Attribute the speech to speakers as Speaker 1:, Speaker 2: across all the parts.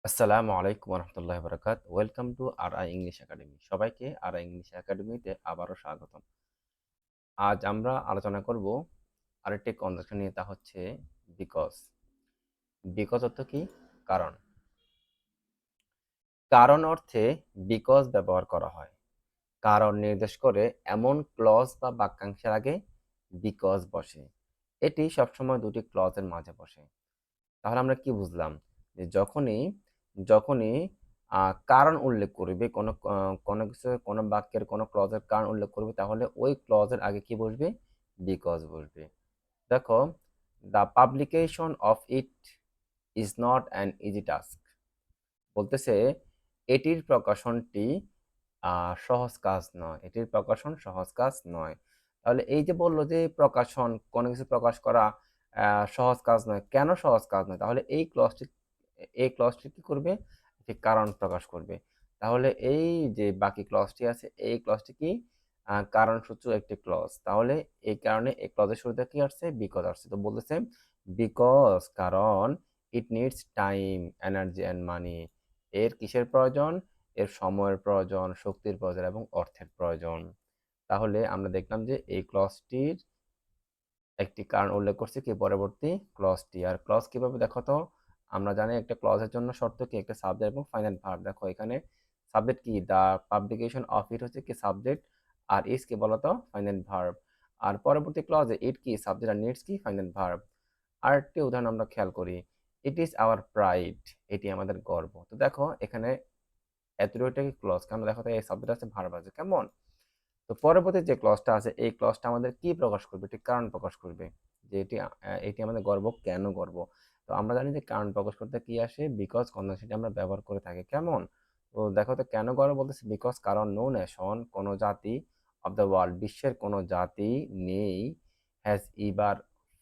Speaker 1: আসসালামু আলাইকুম রহমতুল্লাহ বরকাত। Welcome to R I English academy. সবাইকে আর আই ইংলিশ একাডেমিতে আবারও স্বাগতম। আজ আমরা আলোচনা করব আরেকটি কনজেকশন নিয়ে, তা হচ্ছে বিকজ। বিকজ অর্থ কি? কারণ। কারণ অর্থে বিকজ ব্যবহার করা হয়। কারণ নির্দেশ করে এমন ক্লজ বা বাক্যাংশের আগে বিকজ বসে। এটি সবসময় দুটি ক্লজের মাঝে বসে। তাহলে আমরা কি বুঝলাম? যে যখনই যখনই কারণ উল্লেখ করবে, কোনো কিছু, কোনো বাক্যের কোনো ক্লজের কারণ উল্লেখ করবে, তাহলে ওই ক্লজের আগে কি বসবে? বিকজ বসবে। দেখো, the publication of it is not an easy task. বলতেছে এটির প্রকাশনটি সহজ কাজ নয়। এটির প্রকাশন সহজ কাজ নয়। তাহলে এই যে বললো যে প্রকাশন, কোনো কিছু প্রকাশ করা সহজ কাজ নয়, কেন সহজ কাজ নয়? তাহলে এই ক্লজটি কি করবে? একটি কারণ প্রকাশ করবে। তাহলে এই যে বাকি ক্লজটি আছে, এই ক্লজটি কি? কারণসূচক একটি ক্লজ। তাহলে এই কারণে এই ক্লজের শুরুতে কি আসছে? বিকজ আসছে। তো বলতেছে বিকজ, কারণ, it needs time, energy and money. এর কিসের প্রয়োজন? এর সময়ের প্রয়োজন, শক্তির প্রয়োজন এবং অর্থের প্রয়োজন। তাহলে আমরা দেখলাম যে এই ক্লজটির একটি কারণ উল্লেখ করছে কি? পরবর্তী ক্লজটি। আর ক্লজ কিভাবে দেখো তো? আমরা জানি একটা ক্লজের জন্য শর্ত কি? একটা সাবজেক্ট এবং ফাইনাল ভার্ব। দেখো এখানে সাবজেক্ট কি? দ্য পাবলিকেশন অফ ইট হচ্ছে কি? সাবজেক্ট। আর ইজ কি বলতো? Final verb. আর পরবর্তী ক্লজে ইট কি? সাবজেক্ট। আর নিডস কি? Final verb. আরেকটি উদাহরণ আমরা খেয়াল করি। It is our pride. এটি আমাদের গর্ব। তো দেখো এখানে এতটুকুটা কি ক্লজ? কারণ দেখো তো এই সাবজেক্ট আছে, ভার্ব আছে। কেমন? তো পরবর্তী যে ক্লজটা আছে, এই ক্লজটা আমাদের কি প্রকাশ করবে? এটি কারণ প্রকাশ করবে যে এটি আমাদের গর্ব। কেন গর্ব? তো আমরা জানি যে কারণ প্রকাশ করতে কি আসে? বিকজ কন্ডিশনটি আমরা ব্যবহার করে থাকি। কেমন? তো দেখো তো কেন গর্ব বলতেছে? বিকজ, কারণ নো নেশন, কোনো জাতি, অফ দ্য ওয়ার্ল্ড, বিশ্বের কোনো জাতি নেই, হ্যাজ ইবার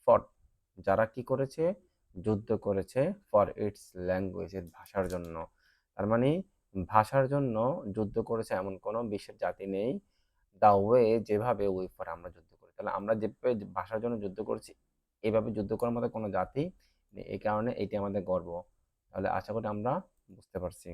Speaker 1: ফট, যারা কি করেছে? যুদ্ধ করেছে, ফর ইটস ল্যাঙ্গুয়েজ, এর ভাষার জন্য। তার মানে ভাষার জন্য যুদ্ধ করেছে এমন কোনো বিশ্বের জাতি নেই। দা ওয়ে, যেভাবে, ওই ফর, আমরা যুদ্ধ করি। তাহলে আমরা যেভাবে ভাষার জন্য যুদ্ধ করছি, এভাবে যুদ্ধ করার মতো কোনো জাতি নেই। এই কারণে এটি আমাদের গর্ব। তাহলে আশা করি আমরা বুঝতে পারছি।